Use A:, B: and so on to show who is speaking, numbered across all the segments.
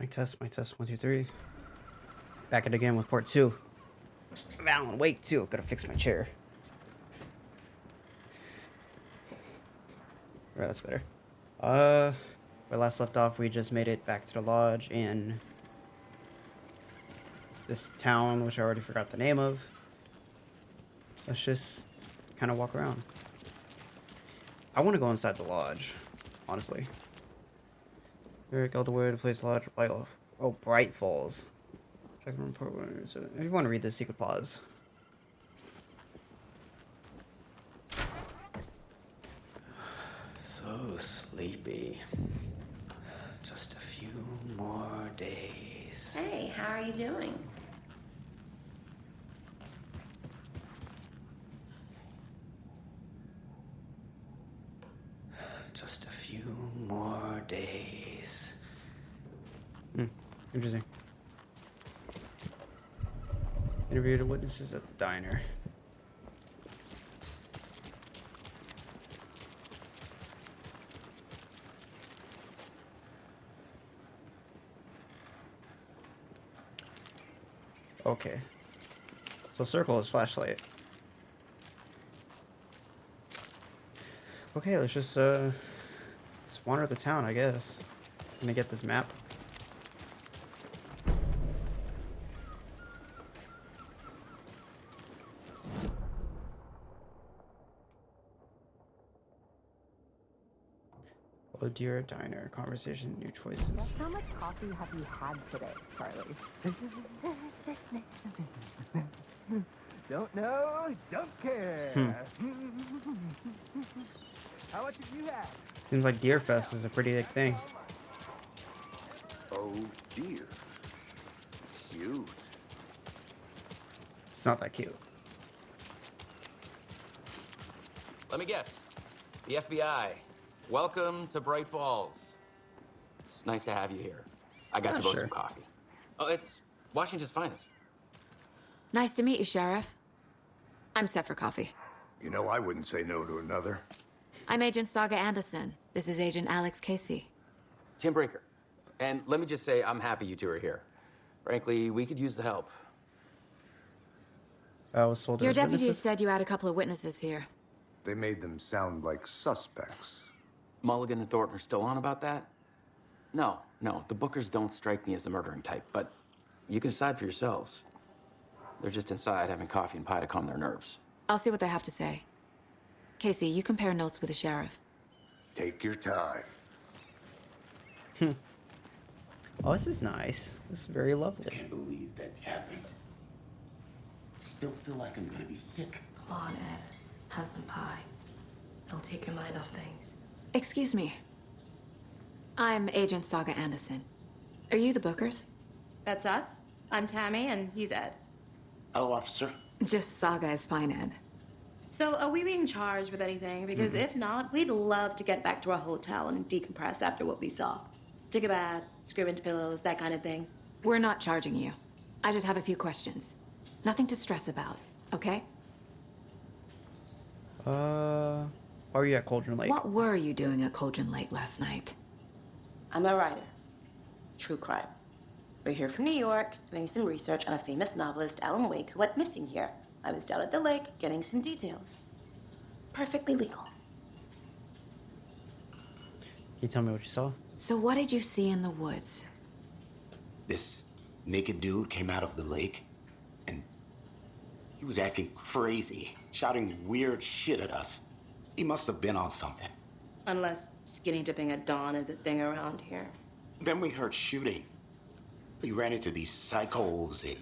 A: Mic test, 1, 2, 3. Back at it again with part 2. Alan Wake 2. Gotta fix my chair. Alright, that's better. Where last left off, we just made it back to the lodge in this town, which I already forgot the name of. Let's just kind of walk around. I want to go inside the lodge, honestly. Eric Elderwood plays the lodge. Oh, Bright Falls. Check the report. So if you want to read this, you could pause.
B: So sleepy. Just a few more days.
C: Hey, how are you doing?
B: Just a few more days.
A: Interesting. Interviewed witnesses at the diner. Okay. So circle is flashlight. Okay, let's just wander the town, I guess. Gonna get this map. Oh dear, diner. Conversation, new choices.
D: How much coffee have you had today, Charlie? Don't know, don't care. How much have you had?
A: Seems like Deer Fest is a pretty big thing.
E: Oh dear. Cute.
A: It's not that cute.
F: Let me guess. The FBI. Welcome to Bright Falls. It's nice to have you here. I got you both
A: sure.
F: some coffee. Oh, it's Washington's finest.
G: Nice to meet you, Sheriff. I'm set for coffee.
E: You know, I wouldn't say no to another.
G: I'm Agent Saga Anderson. This is Agent Alex Casey.
F: Tim Brinker. And let me just say, I'm happy you two are here. Frankly, we could use the help.
A: I was told
G: Your
A: it was
G: deputies
A: witnesses.
G: said you had a couple of witnesses here.
E: They made them sound like suspects.
F: Mulligan and Thornton are still on about that? No, the Bookers don't strike me as the murdering type, but you can decide for yourselves. They're just inside having coffee and pie to calm their nerves.
G: I'll see what they have to say. Casey, you compare notes with the sheriff.
E: Take your time.
A: Oh, this is nice. This is very lovely.
H: Can't believe that happened. Still feel like I'm gonna be sick.
C: Come on, Ed. Have some pie. It'll take your mind off things.
G: Excuse me. I'm Agent Saga Anderson. Are you the Bookers?
I: That's us. I'm Tammy, and he's Ed.
H: Hello, officer.
G: Just Saga is fine, Ed.
I: So, are we being charged with anything? Because if not, we'd love to get back to our hotel and decompress after what we saw. Take a bath, scream into pillows, that kind of thing.
G: We're not charging you. I just have a few questions. Nothing to stress about, okay?
A: Why were you at Cauldron Lake?
G: What were you doing at Cauldron Lake last night?
C: I'm a writer. True crime. We're here from New York, doing some research on a famous novelist, Alan Wake, who went missing here. I was down at the lake, getting some details. Perfectly legal.
A: Can you tell me what you saw?
G: So what did you see in the woods?
H: This naked dude came out of the lake, and he was acting crazy, shouting weird shit at us. He must have been on something.
I: Unless skinny dipping at dawn is a thing around here.
H: Then we heard shooting. We ran into these psychos in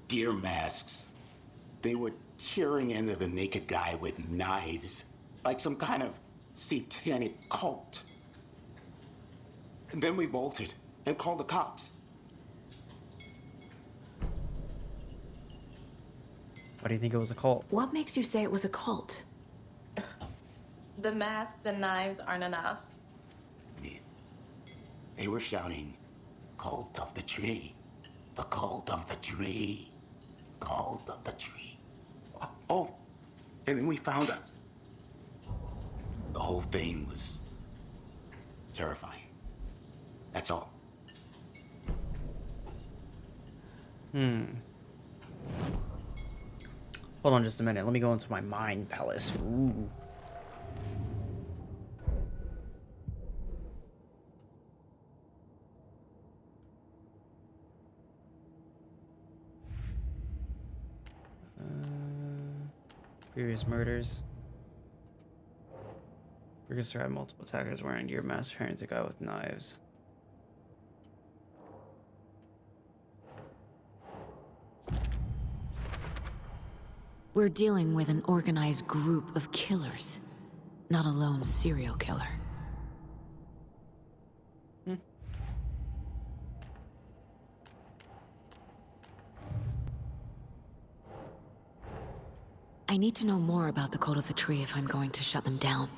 H: deer masks. They were tearing into the naked guy with knives, like some kind of satanic cult. And then we bolted and called the cops.
A: Why do you think it was a cult?
G: What makes you say it was a cult?
I: The masks and knives aren't enough.
H: They were shouting, "Cult of the tree, the cult of the tree, cult of the tree." Oh, and then we found out. The whole thing was terrifying. That's all.
A: Hold on just a minute. Let me go into my mind palace. Ooh. Previous murders. Burgess described multiple attackers wearing gear masks trying to go with knives.
G: We're dealing with an organized group of killers, not a lone serial killer. I need to know more about the Cult of the Tree if I'm going to shut them down.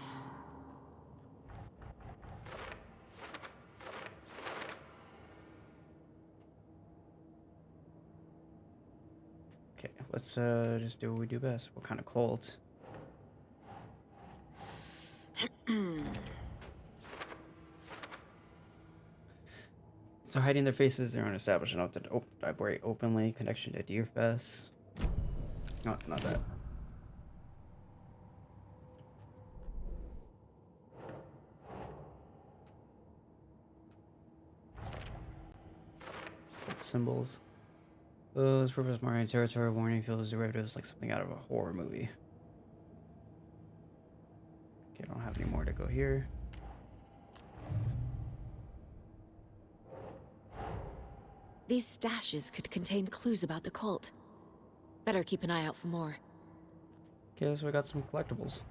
A: Okay, let's just do what we do best. What kind of cult? So hiding their faces, they're unestablished enough to operate openly. Connection to Deerfest. No, not that. Cult symbols. Those purpose marking territory warning feels derivatives like something out of a horror movie. Okay, I don't have any more to go here.
G: These stashes could contain clues about the cult. Better keep an eye out for more.
A: Okay, so we got some collectibles.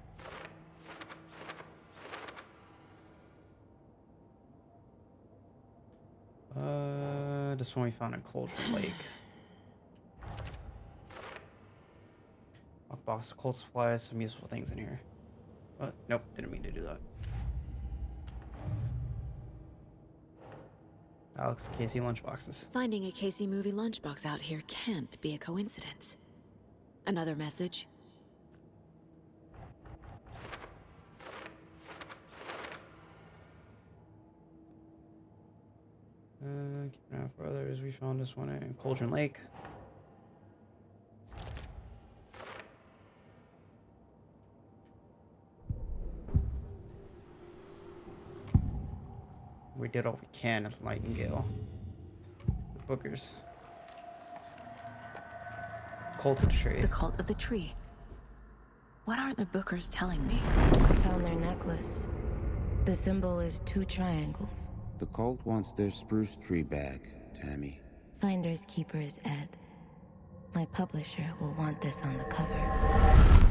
A: This one we found in Cauldron Lake. A box of cold supplies, some useful things in here. What? Nope, didn't mean to do that. Alex Casey lunchboxes.
G: Finding a Casey movie lunchbox out here can't be a coincidence. Another message?
A: Keeping out for others, we found this one in Cauldron Lake. We did all we can at Nightingale. Bookers. Cult of the Tree.
G: The Cult of the Tree. What are the Bookers telling me?
J: I found their necklace. The symbol is 2 triangles.
K: The cult wants their spruce tree back, Tammy.
J: Finders keepers, Ed. My publisher will want this on the cover.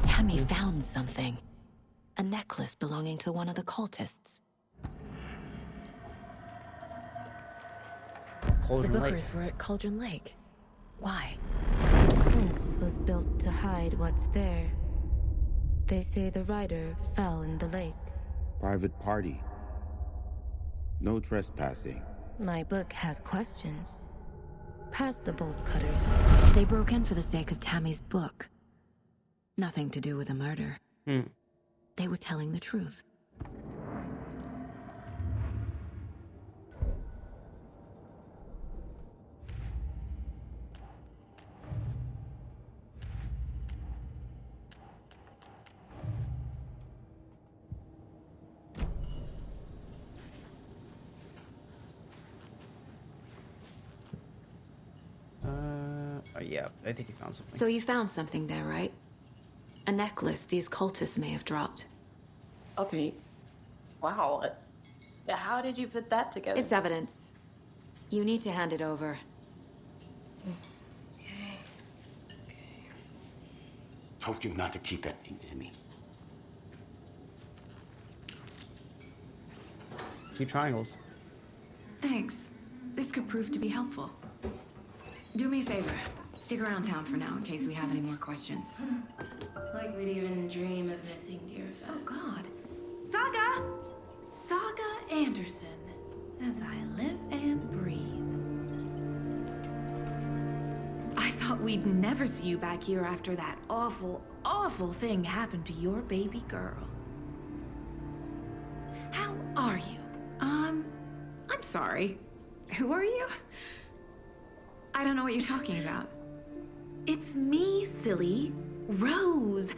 G: Tammy found something. A necklace belonging to one of the cultists.
A: Cauldron
G: The
A: Lake.
G: Bookers were at Cauldron Lake. Why?
J: The fence was built to hide what's there. They say the rider fell in the lake.
K: Private party. No trespassing.
J: My book has questions. Past the bolt cutters.
G: They broke in for the sake of Tammy's book. Nothing to do with a murder. They were telling the truth.
A: Yeah, I think he found something.
G: So you found something there, right? A necklace these cultists may have dropped.
C: Okay. Wow. How did you put that together?
G: It's evidence. You need to hand it over.
H: Told you not to keep that thing to me.
A: 2 triangles.
G: Thanks. This could prove to be helpful. Do me a favor. Stick around town for now in case we have any more questions.
I: Like we'd even dream of missing Deerfest.
L: Oh, God. Saga! Saga Anderson. As I live and breathe. I thought we'd never see you back here after that awful, awful thing happened to your baby girl. How are you? I'm sorry. Who are you?
G: I don't know what you're talking about.
L: It's me, silly. Rose.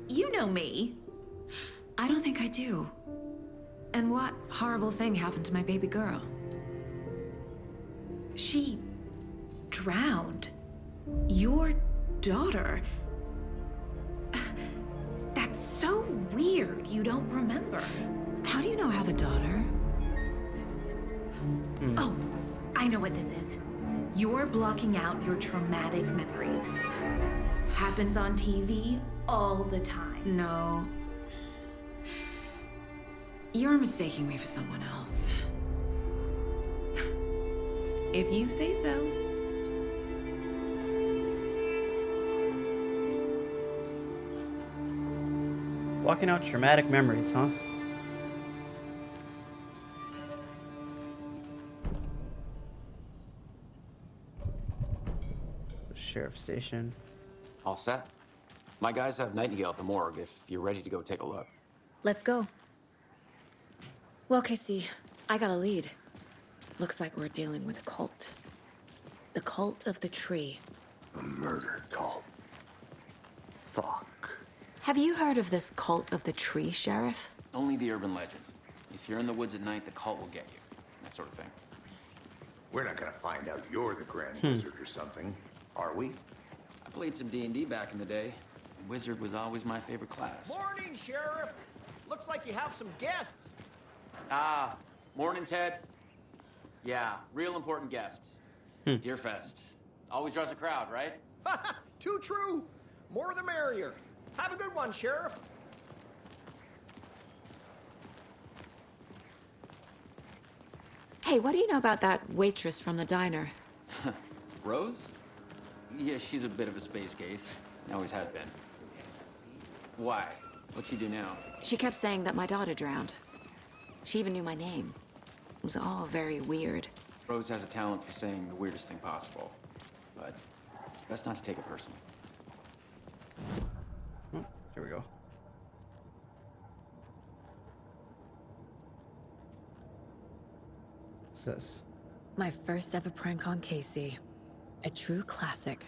L: You know me.
G: I don't think I do. And what horrible thing happened to my baby girl?
L: She drowned. Your daughter. That's so weird you don't remember.
G: How do you know I have a daughter?
L: Oh, I know what this is. You're blocking out your traumatic memories. Happens on TV all the time.
G: No. You're mistaking me for someone else.
L: If you say so.
A: Blocking out traumatic memories, huh? Sheriff station.
F: All set. My guys have Nightingale at the morgue if you're ready to go take a look.
G: Let's go. Well, Casey, I got a lead. Looks like we're dealing with a cult. The cult of the tree.
E: A murder cult. Fuck.
G: Have you heard of this cult of the tree, Sheriff?
F: Only the urban legend. If you're in the woods at night, the cult will get you. That sort of thing.
E: We're not gonna find out you're the Grand Wizard or something, are we?
F: I played some D&D back in the day. Wizard was always my favorite class.
M: Morning, Sheriff. Looks like you have some guests.
F: Ah, morning, Ted. Yeah, real important guests. Deerfest. Always draws a crowd, right?
M: Too true. More the merrier. Have a good one, Sheriff.
G: Hey, what do you know about that waitress from the diner?
F: Rose? Yeah, she's a bit of a space case. Always has been. Why? What'd she do now?
G: She kept saying that my daughter drowned. She even knew my name. It was all very weird.
F: Rose has a talent for saying the weirdest thing possible. But it's best not to take it personally.
A: Oh, here we go. What's this?
G: My first ever prank on Casey. A true classic.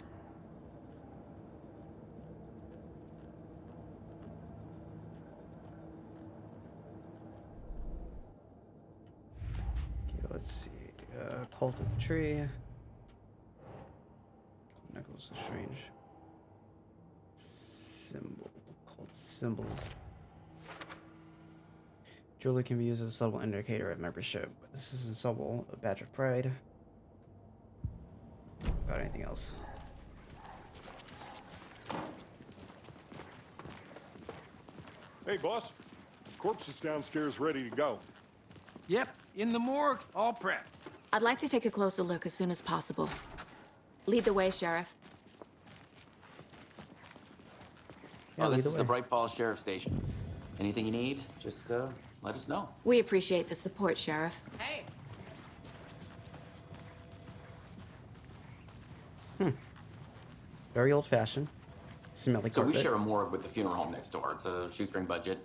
A: Okay, let's see. Cult of the Tree. Necklace of Strange. Symbol. Cult symbols. Jewelry can be used as a subtle indicator of membership. This is a subtle, a badge of pride. Got anything else?
N: Hey, boss. Corpse is downstairs ready to go.
D: Yep, in the morgue, all prepped.
G: I'd like to take a closer look as soon as possible. Lead the way, Sheriff.
A: Yeah,
F: Oh, this
A: lead the
F: is the
A: way.
F: Bright Falls Sheriff Station. Anything you need, just let us know.
G: We appreciate the support, Sheriff.
I: Hey.
A: Very old-fashioned. Smelly
F: So we
A: carpet.
F: share a morgue with the funeral home next door. It's a shoestring budget.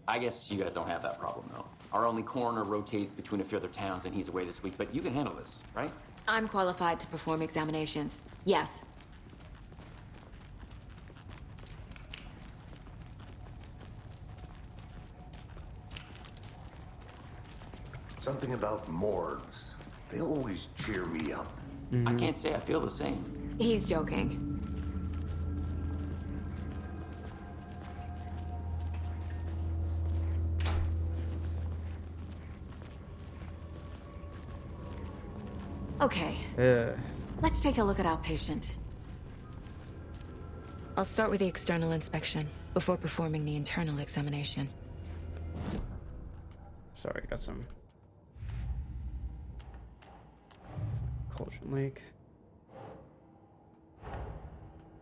F: I guess you guys don't have that problem, though. Our only coroner rotates between a few other towns, and he's away this week. But you can handle this, right?
G: I'm qualified to perform examinations. Yes.
E: Something about morgues. They always cheer me up.
F: I can't say I feel the same.
G: He's joking. Okay, let's take a look at our patient. I'll start with the external inspection before performing the internal examination.
A: Sorry, got some Cauldron Lake.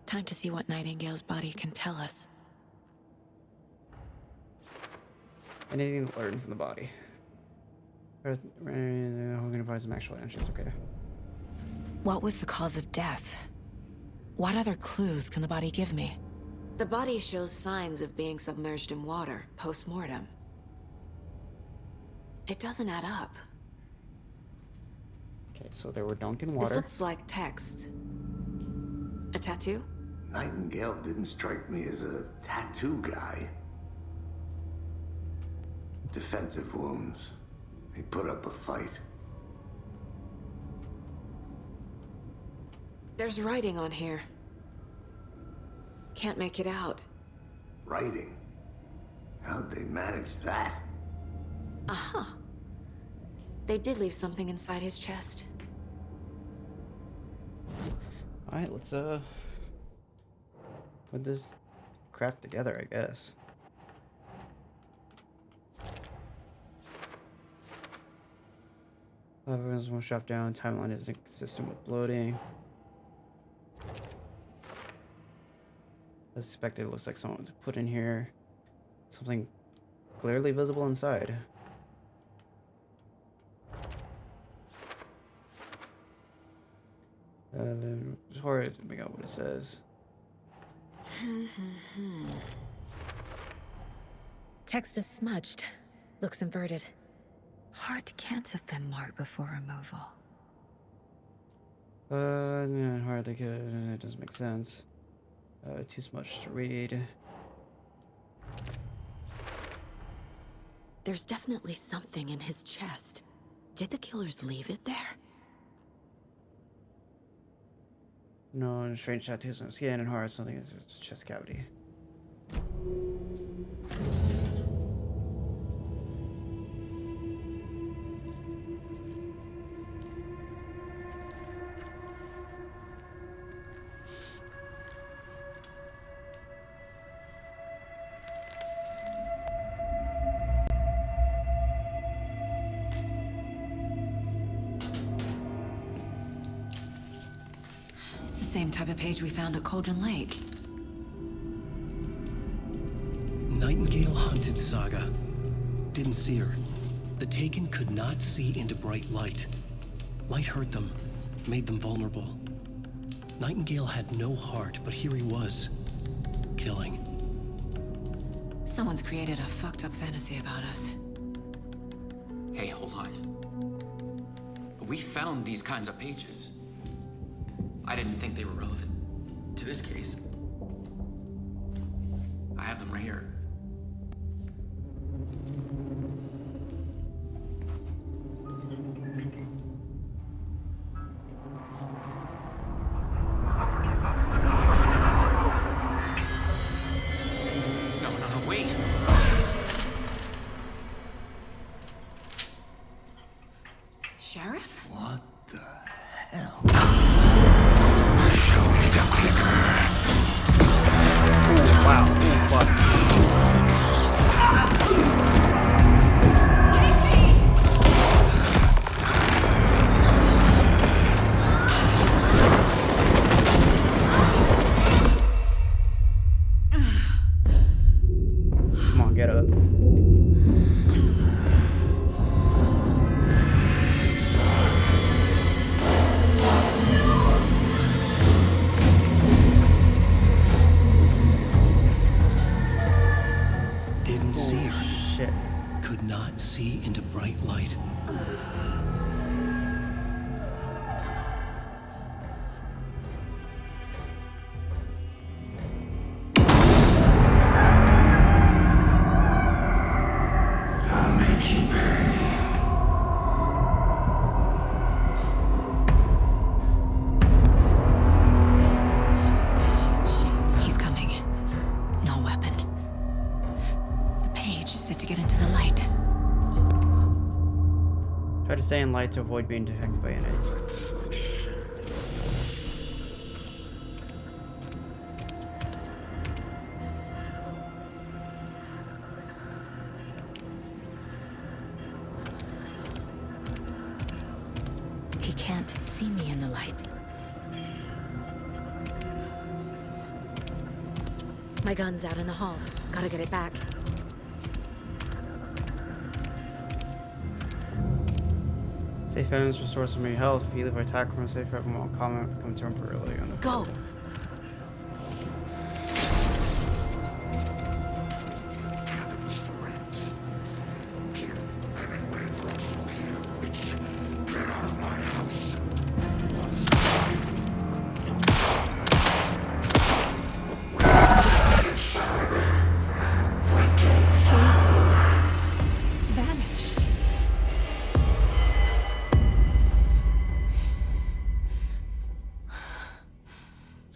G: Time to see what Nightingale's body can tell us.
A: Anything to learn from the body. We're gonna find some actual answers, okay.
G: What was the cause of death? What other clues can the body give me? The body shows signs of being submerged in water post-mortem. It doesn't add up.
A: Okay, so they were dunked in
G: This
A: water.
G: looks like text. A tattoo?
E: Nightingale didn't strike me as a tattoo guy. Defensive wounds. He put up a fight.
G: There's writing on here. Can't make it out.
E: Writing? How'd they manage that?
G: Uh-huh. They did leave something inside his chest.
A: Alright, let's put this crap together, I guess. Everyone's one shop down. Timeline is inconsistent with bloating. As expected, it looks like someone put in here something clearly visible inside. It's hard to make out what it says.
G: Text is smudged. Looks inverted. Heart can't have been marked before removal.
A: Yeah, hardly could. It doesn't make sense. Too much to read.
G: There's definitely something in his chest. Did the killers leave it there?
A: No, strange tattoos on skin and heart. Something in his chest cavity.
G: It's the same type of page we found at Cauldron Lake.
O: Nightingale hunted Saga. Didn't see her. The Taken could not see into bright light. Light hurt them, made them vulnerable. Nightingale had no heart, but here he was, killing.
G: Someone's created a fucked up fantasy about us.
F: Hey, hold on. We found these kinds of pages. I didn't think they were relevant to this case. I have them right here. No, wait!
G: Sheriff?
E: What the hell?
A: Wow. Oh, fuck. Come on, get up.
O: Didn't see
A: Oh,
O: her.
A: shit.
O: Could not see into bright light.
H: I'll make you pay.
G: He's coming. No weapon. The page said to get into the light.
A: Try to stay in light to avoid being detected by enemies.
G: He can't see me in the light. My gun's out in the hall. Gotta get it back.
A: Safe items restore some of your health. If you leave an attack from a safe weapon while combat, become temporarily on the
G: Go!
A: field.
H: Get out of my house.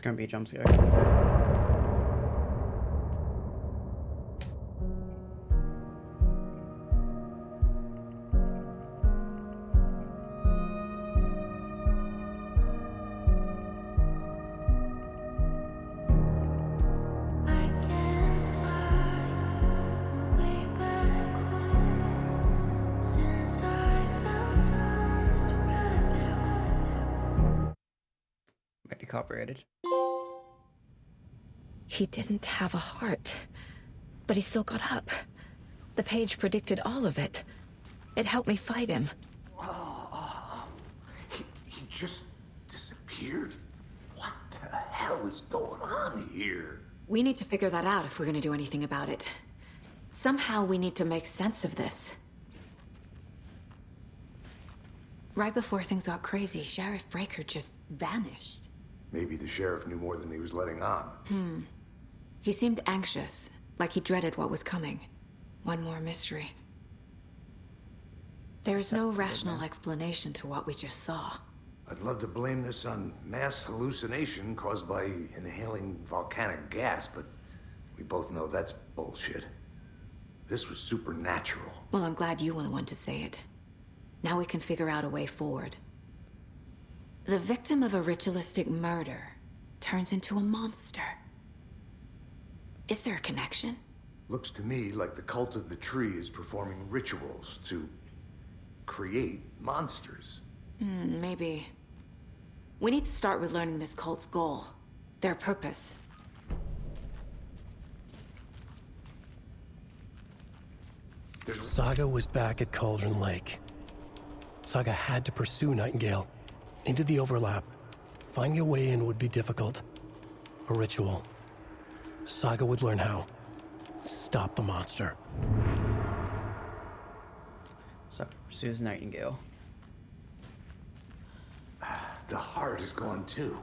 A: gonna be a jump scare. Might be copyrighted.
G: He didn't have a heart, but he still got up. The page predicted all of it. It helped me fight him.
E: He just disappeared? What the hell is going on here?
G: We need to figure that out if we're gonna do anything about it. Somehow we need to make sense of this. Right before things got crazy, Sheriff Breaker just vanished.
E: Maybe the sheriff knew more than he was letting on.
G: He seemed anxious, like he dreaded what was coming. One more mystery. There's no rational explanation to what we just saw.
E: I'd love to blame this on mass hallucination caused by inhaling volcanic gas, but we both know that's bullshit. This was supernatural.
G: Well, I'm glad you were the one to say it. Now we can figure out a way forward. The victim of a ritualistic murder turns into a monster. Is there a connection?
E: Looks to me like the cult of the tree is performing rituals to create monsters.
G: Maybe. We need to start with learning this cult's goal. Their purpose.
O: Saga was back at Cauldron Lake. Saga had to pursue Nightingale. Into the overlap. Finding a way in would be difficult. A ritual. Saga would learn how. Stop the monster.
A: Saga pursues Nightingale.
E: The heart is gone too.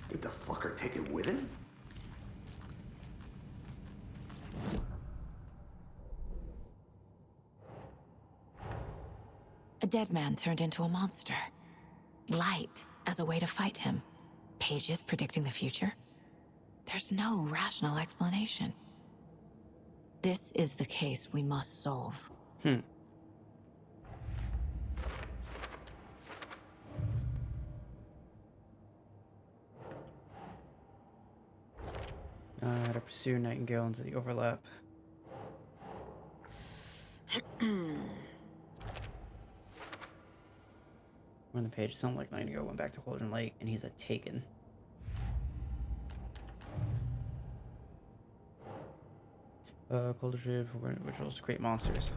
E: Did the fucker take it with him?
G: A dead man turned into a monster. Light as a way to fight him. Pages predicting the future. There's no rational explanation. This is the case we must solve.
A: To pursue Nightingale into the overlap. On the page, sounds like Nightingale went back to Cauldron Lake, and he's a Taken. Cauldron Tree, rituals create monsters.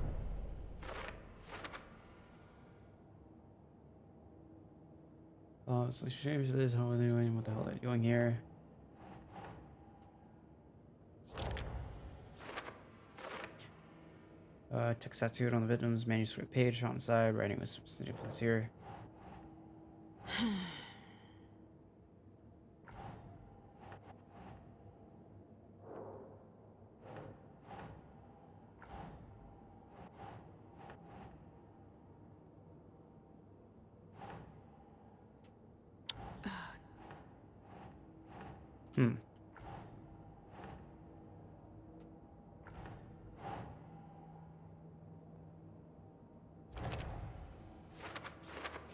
A: It's like shame for this. How are they doing? What the hell are they doing here? Text tattooed on the victim's manuscript page on the side. Writing was specific for this here.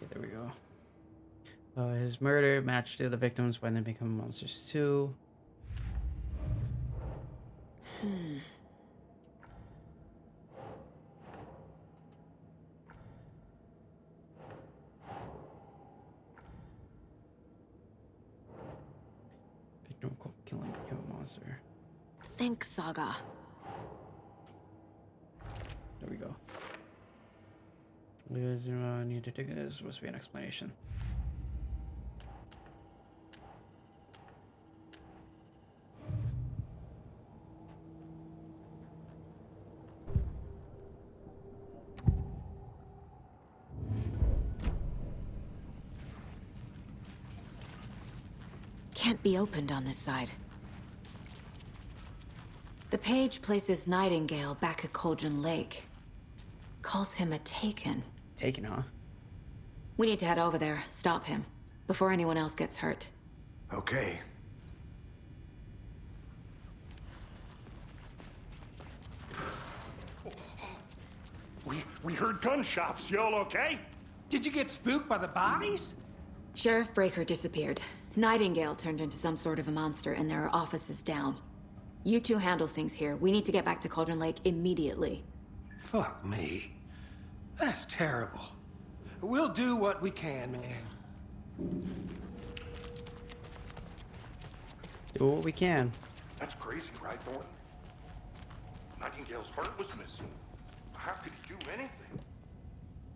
A: Okay, there we go. His murder matched to the victims when they become monsters too. Victim killing became a monster.
G: Think, Saga.
A: There we go. You guys need to take this. Must be an explanation.
G: Can't be opened on this side. The page places Nightingale back at Cauldron Lake. Calls him a Taken.
A: Taken, huh?
G: We need to head over there, stop him, before anyone else gets hurt.
E: Okay,
N: We heard gunshots. Y'all okay?
D: Did you get spooked by the bodies?
G: Sheriff Breaker disappeared. Nightingale turned into some sort of a monster, and there are offices down. You two handle things here. We need to get back to Cauldron Lake immediately.
D: Fuck me. That's terrible. We'll do what we can, man.
A: Do what we can.
N: That's crazy, right, Thornton? Nightingale's heart was missing. How could he do anything?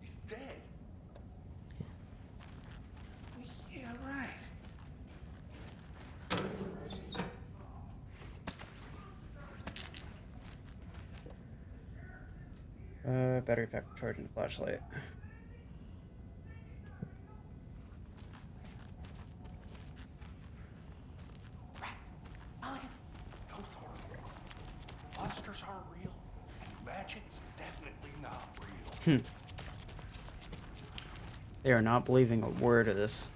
N: He's dead.
D: Yeah, right.
A: Battery pack charging flashlight.
N: No, Thornton. Monsters aren't real, and magic's definitely not real.
A: They are not believing a word of this.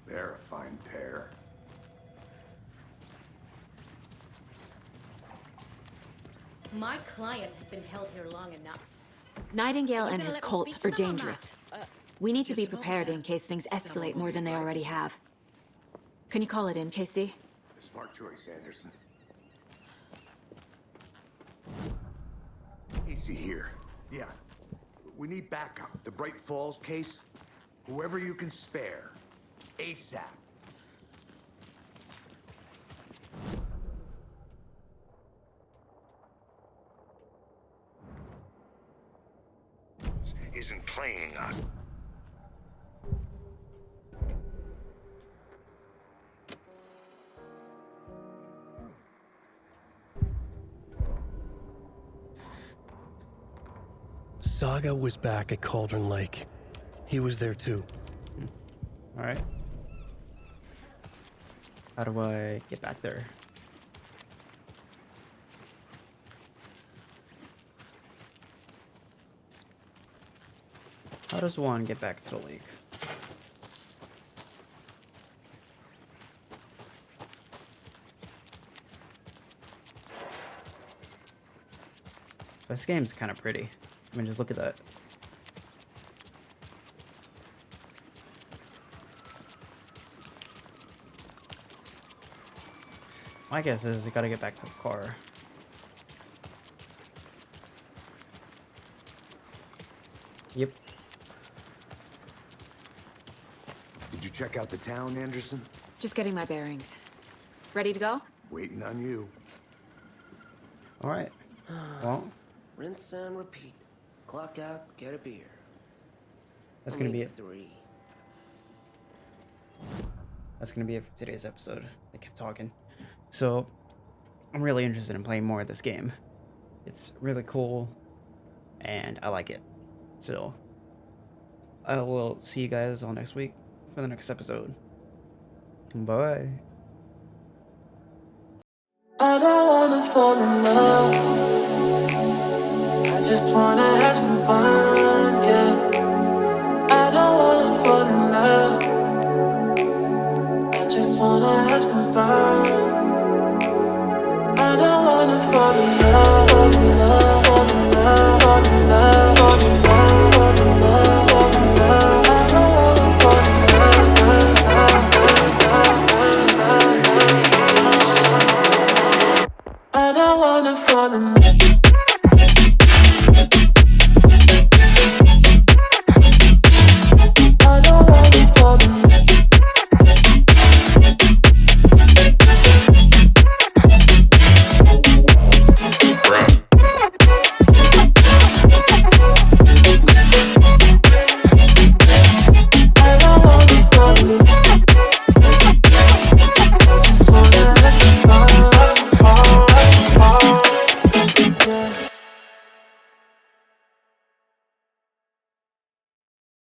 E: They're a fine pair.
P: My client has been held here long enough.
G: Nightingale
P: Are you
G: and
P: gonna
G: his
P: let me
G: cult
P: speak to
G: are
P: them or not?
G: dangerous. We need to be prepared in case things escalate more than they already have. Can you call it in, KC?
E: A smart choice, Anderson. Easy here. Yeah. We need backup. The Bright Falls case. Whoever you can spare. ASAP. Isn't playing us.
O: Saga was back at Cauldron Lake. He was there too.
A: Alright. How do I get back there? How does one get back to the lake? This game's kind of pretty. I mean, just look at that. My guess is you gotta get back to the car. Yep.
E: Did you check out the town, Anderson?
G: Just getting my bearings. Ready to go?
E: Waiting on you.
A: Alright. Well,
B: Rinse and repeat. Clock out, get a beer.
A: that's
B: Or
A: gonna be
B: maybe
A: it.
B: 3.
A: That's gonna be it for today's episode. They kept talking. So, I'm really interested in playing more of this game. It's really cool, and I like it. So, I will see you guys all next week for the next episode. Bye.
Q: I don't wanna fall in love. I just wanna have some fun, yeah. I don't wanna fall in love. I just wanna have some fun. I don't wanna fall in love.